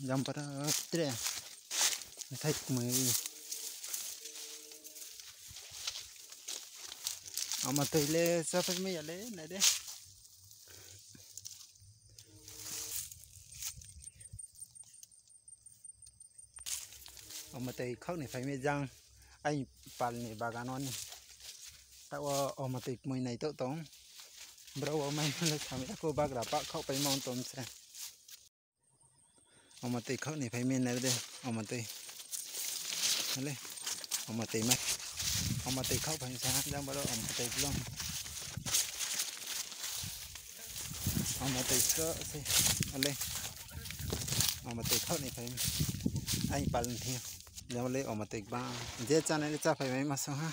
jam para tre thay mày mà tới lê sao phải mấy giờ lê này đấy mà tới khóc này phải mấy răng anh bàn này bà gan non tao mà tới mùi này tao tống bro mày là sao mấy cô bác là bác khóc phải mong tôm xe mà tới khóc này phải mấy này đây mà tới lên mà tới mày mà tới khóc phải sao răng bao mà tới luôn mà tới cỡ xe lên mà tới khóc này phải anh bàn thiêu giờ lấy mà tới ba dễ cho nên cho phải mấy mà sao ha